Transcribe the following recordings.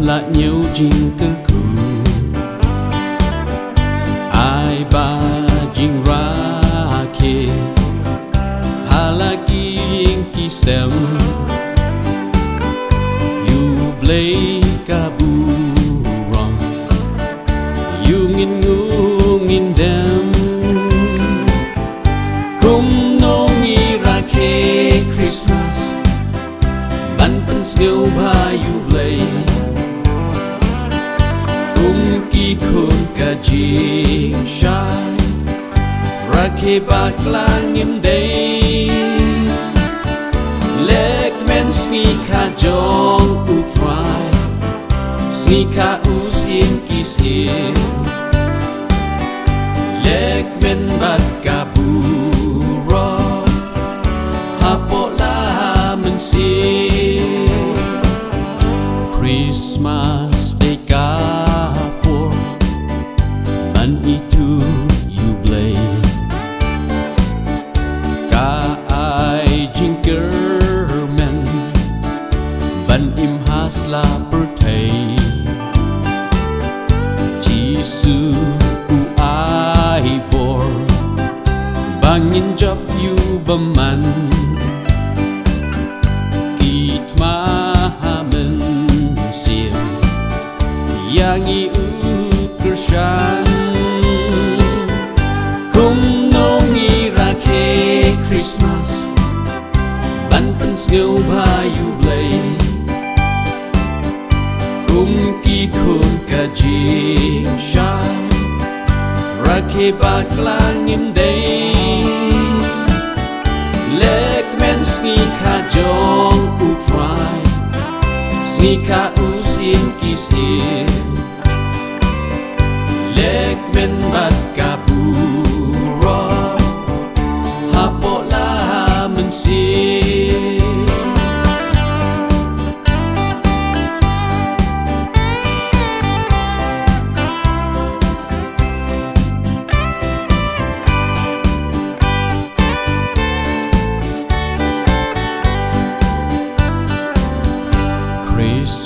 lại nhiều jing cơ cụ ai ba jing ra kê halaki ki sem you play kabu wrong you ngin dem kum nong ira ke Christmas ban pen skill ba you play ki khôn cả jing shai ra ke bak lang im day lek men ski ka jong u try ski ka us in kis in lek men bat ka bu ro ha po la men si Christmas itu you play ka ai jingerman ban im hasla pertai jisu u ai bor bangin job you beman kit mahamen sim yang i kershan Christmas ban pen skill ba you play ki khôn ka jing shai ra ke bak lang im day lek men ski ka jong u try ski ka us in kis in lek men bat ka bu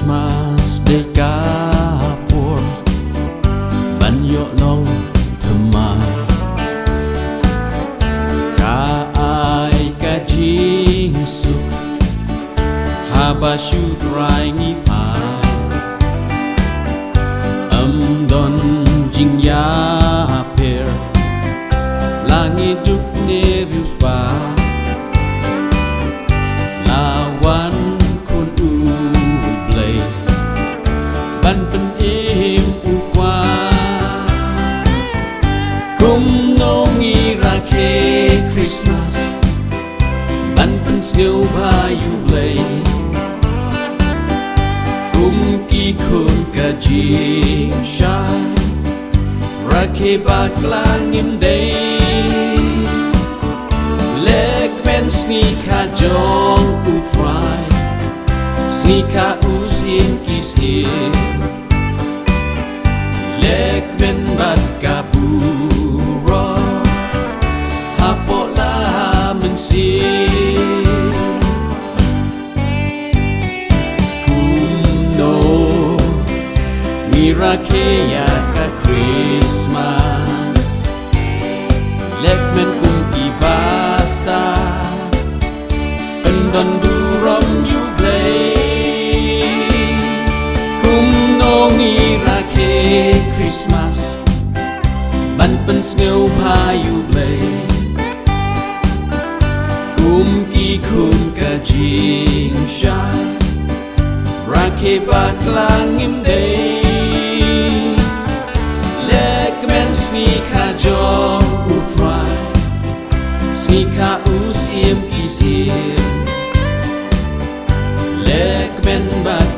Christmas day kapur ban yo long themai ka ai ka jing suk ha ba shu trai ngi pa don jing ya per langi duk ne rius pa lawan ban pen im u qua kum nong ira ke Christmas ban pen skill ba you play kum ki khôn ka jing shai ra ke bak lang im day lek men ski ka jong u try ski ka us in kis in lek men bat ka bu ro ha po la men si no mira ke ya ka Christmas lek men ki basta don du rom you play Christmas ban pen skill ba you play ki khôn ka jing shai ra ke bak lang im day lek men ski ka jong u try ski ka us im kis in lek men bat